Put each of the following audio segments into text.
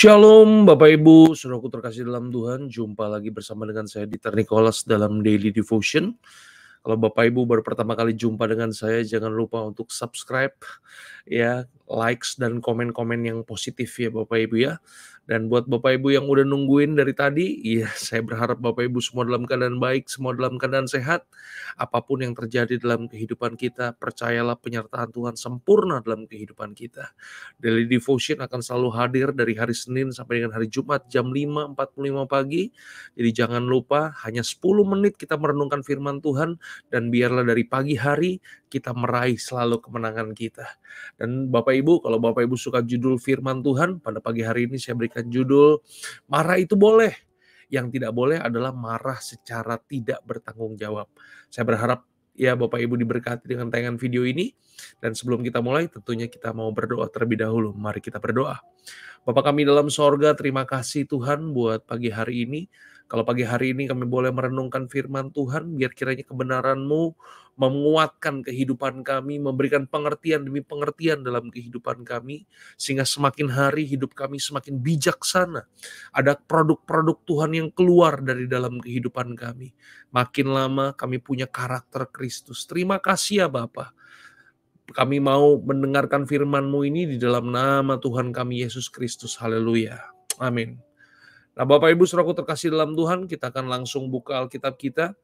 Shalom Bapak Ibu, saudaraku terkasih dalam Tuhan. Jumpa lagi bersama dengan saya Dieter Nicholas dalam Daily Devotion. Kalau Bapak Ibu baru pertama kali jumpa dengan saya, jangan lupa untuk subscribe, ya, likes dan komen-komen yang positif ya Bapak Ibu ya. Dan buat Bapak Ibu yang udah nungguin dari tadi, ya saya berharap Bapak Ibu semua dalam keadaan baik, semua dalam keadaan sehat. Apapun yang terjadi dalam kehidupan kita, percayalah penyertaan Tuhan sempurna dalam kehidupan kita. Daily Devotion akan selalu hadir dari hari Senin sampai dengan hari Jumat jam 5.45 pagi. Jadi jangan lupa hanya 10 menit kita merenungkan firman Tuhan dan biarlah dari pagi hari kita meraih selalu kemenangan kita. Dan Bapak Ibu, kalau Bapak Ibu suka judul firman Tuhan, pada pagi hari ini saya berikan judul marah itu boleh. Yang tidak boleh adalah marah secara tidak bertanggung jawab. Saya berharap ya Bapak Ibu diberkati dengan tayangan video ini. Dan sebelum kita mulai tentunya kita mau berdoa terlebih dahulu. Mari kita berdoa. Bapa kami dalam sorga, terima kasih Tuhan buat pagi hari ini. Kalau pagi hari ini kami boleh merenungkan firman Tuhan, biar kiranya kebenaran-Mu menguatkan kehidupan kami, memberikan pengertian demi pengertian dalam kehidupan kami, sehingga semakin hari hidup kami semakin bijaksana. Ada produk-produk Tuhan yang keluar dari dalam kehidupan kami. Makin lama kami punya karakter Kristus. Terima kasih ya Bapa. Kami mau mendengarkan firman-Mu ini di dalam nama Tuhan kami Yesus Kristus. Haleluya. Amin. Nah Bapak Ibu saudaraku terkasih dalam Tuhan, kita akan langsung buka Alkitab kita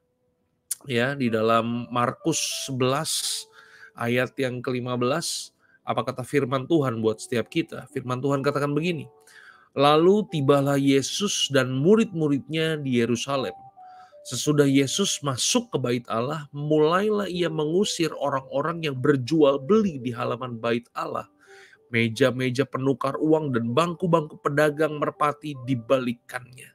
ya di dalam Markus 11 ayat yang ke-15. Apa kata firman Tuhan buat setiap kita? Firman Tuhan katakan begini. Lalu tibalah Yesus dan murid-muridnya di Yerusalem. Sesudah Yesus masuk ke bait Allah, mulailah ia mengusir orang-orang yang berjual beli di halaman bait Allah. Meja-meja penukar uang dan bangku-bangku pedagang merpati dibalikannya.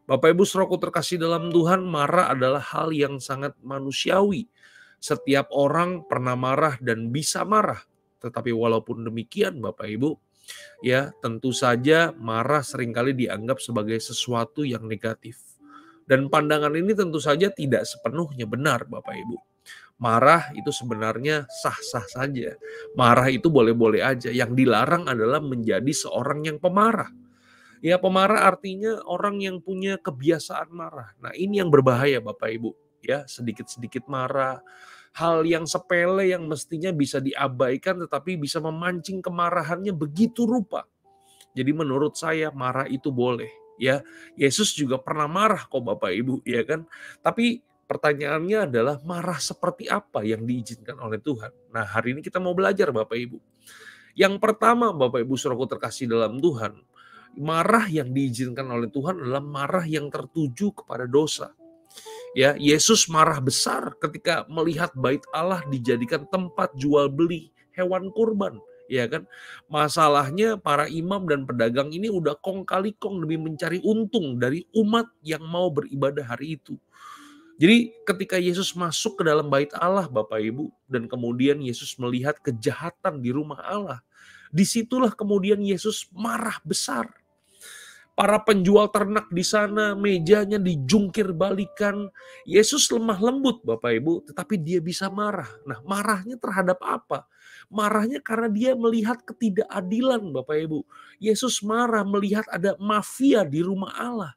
Bapak Ibu saudaraku terkasih dalam Tuhan, marah adalah hal yang sangat manusiawi. Setiap orang pernah marah dan bisa marah. Tetapi walaupun demikian Bapak Ibu, ya tentu saja marah seringkali dianggap sebagai sesuatu yang negatif. Dan pandangan ini tentu saja tidak sepenuhnya benar Bapak Ibu. Marah itu sebenarnya sah-sah saja. Marah itu boleh-boleh aja. Yang dilarang adalah menjadi seorang yang pemarah. Ya, pemarah artinya orang yang punya kebiasaan marah. Nah, ini yang berbahaya Bapak Ibu. Ya, sedikit-sedikit marah. Hal yang sepele yang mestinya bisa diabaikan tetapi bisa memancing kemarahannya begitu rupa. Jadi menurut saya marah itu boleh. Ya, Yesus juga pernah marah kok Bapak Ibu, ya kan? Tapi pertanyaannya adalah marah seperti apa yang diizinkan oleh Tuhan. Nah, hari ini kita mau belajar Bapak Ibu. Yang pertama Bapak Ibu saudaraku terkasih dalam Tuhan, marah yang diizinkan oleh Tuhan adalah marah yang tertuju kepada dosa. Ya, Yesus marah besar ketika melihat bait Allah dijadikan tempat jual beli hewan kurban. Ya kan, masalahnya para imam dan pedagang ini udah kong kali kong demi mencari untung dari umat yang mau beribadah hari itu. Jadi ketika Yesus masuk ke dalam bait Allah Bapak Ibu, dan kemudian Yesus melihat kejahatan di rumah Allah, disitulah kemudian Yesus marah besar. Para penjual ternak di sana, mejanya dijungkir balikan. Yesus lemah lembut Bapak Ibu, tetapi dia bisa marah. Nah, marahnya terhadap apa? Marahnya karena dia melihat ketidakadilan Bapak Ibu. Yesus marah melihat ada mafia di rumah Allah.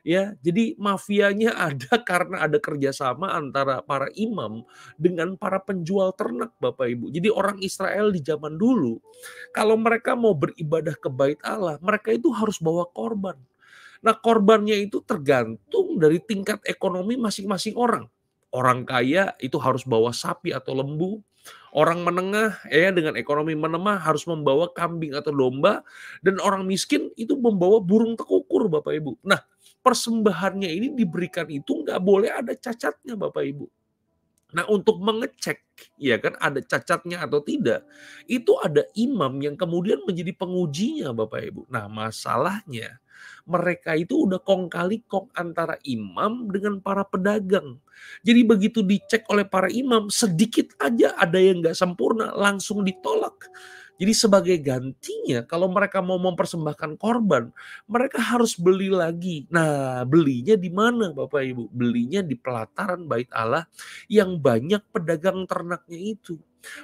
Ya, jadi mafianya ada karena ada kerjasama antara para imam dengan para penjual ternak Bapak Ibu. Jadi orang Israel di zaman dulu, kalau mereka mau beribadah ke bait Allah, mereka itu harus bawa korban. Nah, korbannya itu tergantung dari tingkat ekonomi masing-masing orang. Orang kaya itu harus bawa sapi atau lembu. Orang menengah ya dengan ekonomi menengah harus membawa kambing atau domba, dan orang miskin itu membawa burung tekukur Bapak Ibu. Nah, persembahannya ini diberikan itu nggak boleh ada cacatnya Bapak Ibu. Nah, untuk mengecek ya kan ada cacatnya atau tidak, itu ada imam yang kemudian menjadi pengujinya Bapak Ibu. Nah, masalahnya mereka itu udah kong kali kong antara imam dengan para pedagang. Jadi begitu dicek oleh para imam, sedikit aja ada yang nggak sempurna, langsung ditolak. Jadi sebagai gantinya, kalau mereka mau mempersembahkan korban, mereka harus beli lagi. Nah, belinya di mana Bapak Ibu? Belinya di pelataran bait Allah yang banyak pedagang ternaknya itu.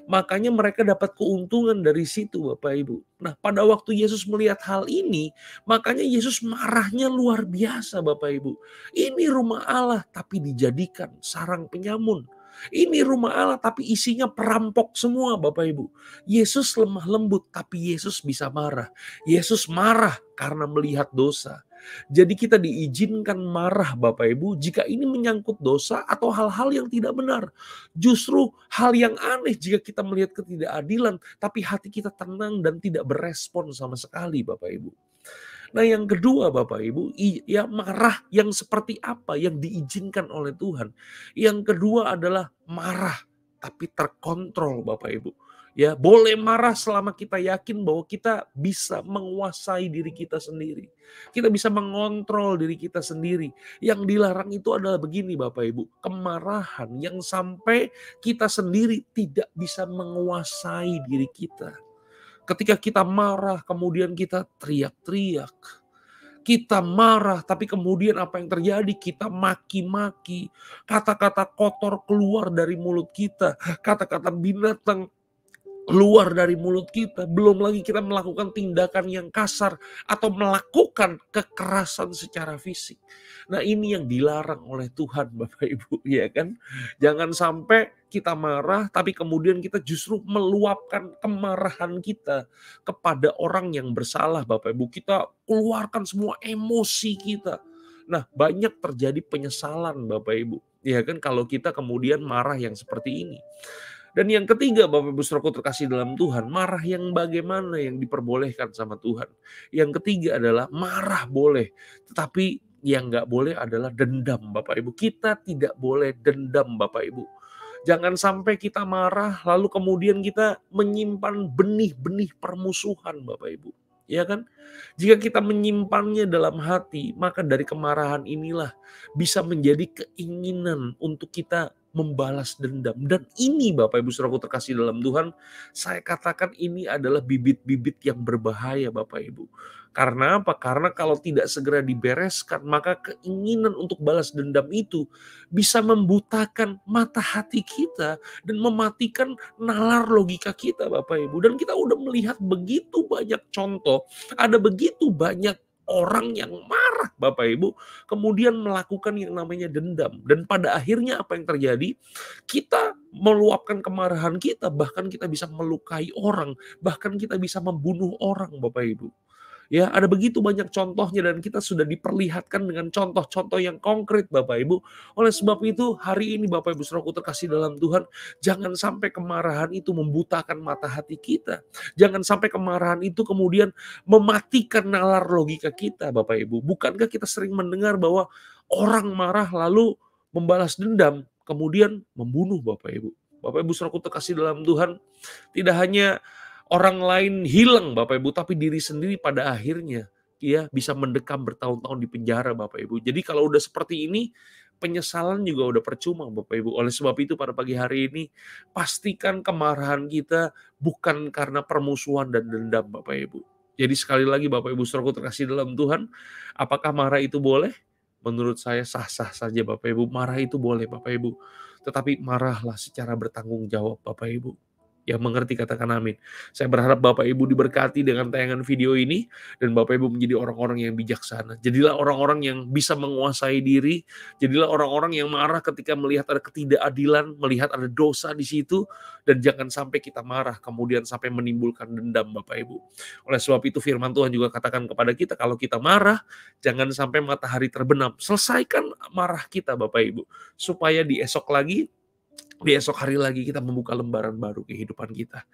Makanya mereka dapat keuntungan dari situ Bapak Ibu. Nah pada waktu Yesus melihat hal ini, makanya Yesus marahnya luar biasa Bapak Ibu. Ini rumah Allah tapi dijadikan sarang penyamun. Ini rumah Allah tapi isinya perampok semua Bapak Ibu. Yesus lemah lembut tapi Yesus bisa marah. Yesus marah karena melihat dosa. Jadi kita diizinkan marah Bapak Ibu jika ini menyangkut dosa atau hal-hal yang tidak benar. Justru hal yang aneh jika kita melihat ketidakadilan tapi hati kita tenang dan tidak berespon sama sekali Bapak Ibu. Nah yang kedua Bapak Ibu, ya marah yang seperti apa yang diizinkan oleh Tuhan. Yang kedua adalah marah tapi terkontrol Bapak Ibu. Ya, boleh marah selama kita yakin bahwa kita bisa menguasai diri kita sendiri. Kita bisa mengontrol diri kita sendiri. Yang dilarang itu adalah begini Bapak Ibu, kemarahan yang sampai kita sendiri tidak bisa menguasai diri kita. Ketika kita marah, kemudian kita teriak-teriak. Kita marah, tapi kemudian apa yang terjadi? Kita maki-maki. Kata-kata kotor keluar dari mulut kita. Kata-kata binatang keluar dari mulut kita. Belum lagi kita melakukan tindakan yang kasar atau melakukan kekerasan secara fisik. Nah ini yang dilarang oleh Tuhan Bapak Ibu, ya kan? Jangan sampai kita marah tapi kemudian kita justru meluapkan kemarahan kita kepada orang yang bersalah Bapak Ibu. Kita keluarkan semua emosi kita. Nah banyak terjadi penyesalan Bapak Ibu. Ya kan kalau kita kemudian marah yang seperti ini. Dan yang ketiga Bapak Ibu Saudaraku terkasih dalam Tuhan, marah yang bagaimana yang diperbolehkan sama Tuhan. Yang ketiga adalah marah boleh, tetapi yang nggak boleh adalah dendam Bapak Ibu. Kita tidak boleh dendam Bapak Ibu. Jangan sampai kita marah lalu kemudian kita menyimpan benih-benih permusuhan Bapak Ibu. Ya kan? Jika kita menyimpannya dalam hati, maka dari kemarahan inilah bisa menjadi keinginan untuk kita membalas dendam. Dan ini Bapak Ibu Saudaraku terkasih dalam Tuhan, saya katakan ini adalah bibit-bibit yang berbahaya Bapak Ibu. Karena apa? Karena kalau tidak segera dibereskan, maka keinginan untuk balas dendam itu bisa membutakan mata hati kita dan mematikan nalar logika kita Bapak Ibu. Dan kita udah melihat begitu banyak contoh, ada begitu banyak orang yang marah Bapak Ibu, kemudian melakukan yang namanya dendam. Dan pada akhirnya apa yang terjadi? Kita meluapkan kemarahan kita, bahkan kita bisa melukai orang, bahkan kita bisa membunuh orang Bapak Ibu. Ya, ada begitu banyak contohnya dan kita sudah diperlihatkan dengan contoh-contoh yang konkret Bapak Ibu. Oleh sebab itu hari ini Bapak Ibu Saudaraku terkasih dalam Tuhan, jangan sampai kemarahan itu membutakan mata hati kita. Jangan sampai kemarahan itu kemudian mematikan nalar logika kita Bapak Ibu. Bukankah kita sering mendengar bahwa orang marah lalu membalas dendam, kemudian membunuh Bapak Ibu. Bapak Ibu Saudaraku terkasih dalam Tuhan, tidak hanya orang lain hilang Bapak Ibu, tapi diri sendiri pada akhirnya ya bisa mendekam bertahun-tahun di penjara Bapak Ibu. Jadi kalau udah seperti ini, penyesalan juga udah percuma Bapak Ibu. Oleh sebab itu pada pagi hari ini, pastikan kemarahan kita bukan karena permusuhan dan dendam Bapak Ibu. Jadi sekali lagi Bapak Ibu Saudaraku terkasih dalam Tuhan, apakah marah itu boleh? Menurut saya sah-sah saja Bapak Ibu, marah itu boleh Bapak Ibu. Tetapi marahlah secara bertanggung jawab Bapak Ibu. Yang mengerti katakan amin. Saya berharap Bapak Ibu diberkati dengan tayangan video ini dan Bapak Ibu menjadi orang-orang yang bijaksana. Jadilah orang-orang yang bisa menguasai diri, jadilah orang-orang yang marah ketika melihat ada ketidakadilan, melihat ada dosa di situ dan jangan sampai kita marah kemudian sampai menimbulkan dendam Bapak Ibu. Oleh sebab itu firman Tuhan juga katakan kepada kita kalau kita marah jangan sampai matahari terbenam. Selesaikan marah kita Bapak Ibu supaya di esok hari lagi kita membuka lembaran baru kehidupan kita.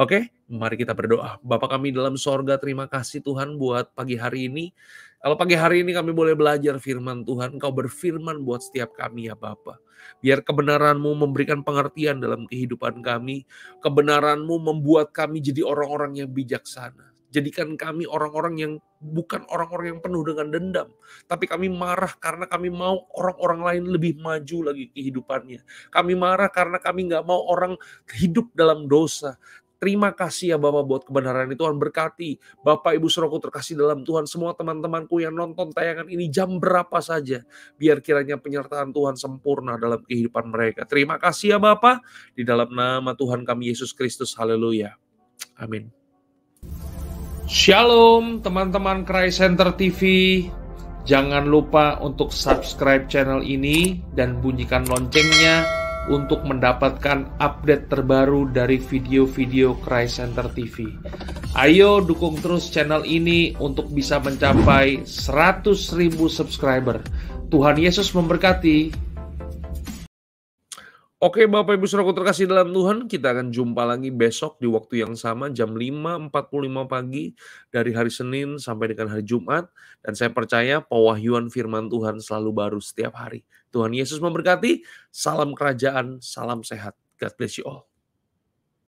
Oke, mari kita berdoa. Bapa kami dalam sorga, terima kasih Tuhan buat pagi hari ini. Kalau pagi hari ini kami boleh belajar firman Tuhan, Engkau berfirman buat setiap kami ya Bapa. Biar kebenaran-Mu memberikan pengertian dalam kehidupan kami. Kebenaran-Mu membuat kami jadi orang-orang yang bijaksana. Jadikan kami orang-orang yang bukan orang-orang yang penuh dengan dendam. Tapi kami marah karena kami mau orang-orang lain lebih maju lagi kehidupannya. Kami marah karena kami nggak mau orang hidup dalam dosa. Terima kasih ya Bapak buat kebenaran ini. Tuhan berkati Bapak Ibu Saudaraku terkasih dalam Tuhan, semua teman-temanku yang nonton tayangan ini jam berapa saja. Biar kiranya penyertaan Tuhan sempurna dalam kehidupan mereka. Terima kasih ya Bapak, di dalam nama Tuhan kami Yesus Kristus. Haleluya. Amin. Shalom teman-teman Christ Center TV. Jangan lupa untuk subscribe channel ini dan bunyikan loncengnya untuk mendapatkan update terbaru dari video-video Christ Center TV. Ayo dukung terus channel ini untuk bisa mencapai 100.000 subscriber. Tuhan Yesus memberkati. Oke Bapak Ibu Saudaraku terkasih dalam Tuhan, kita akan jumpa lagi besok di waktu yang sama jam 5.45 pagi dari hari Senin sampai dengan hari Jumat. Dan saya percaya pewahyuan firman Tuhan selalu baru setiap hari. Tuhan Yesus memberkati, salam kerajaan, salam sehat. God bless you all.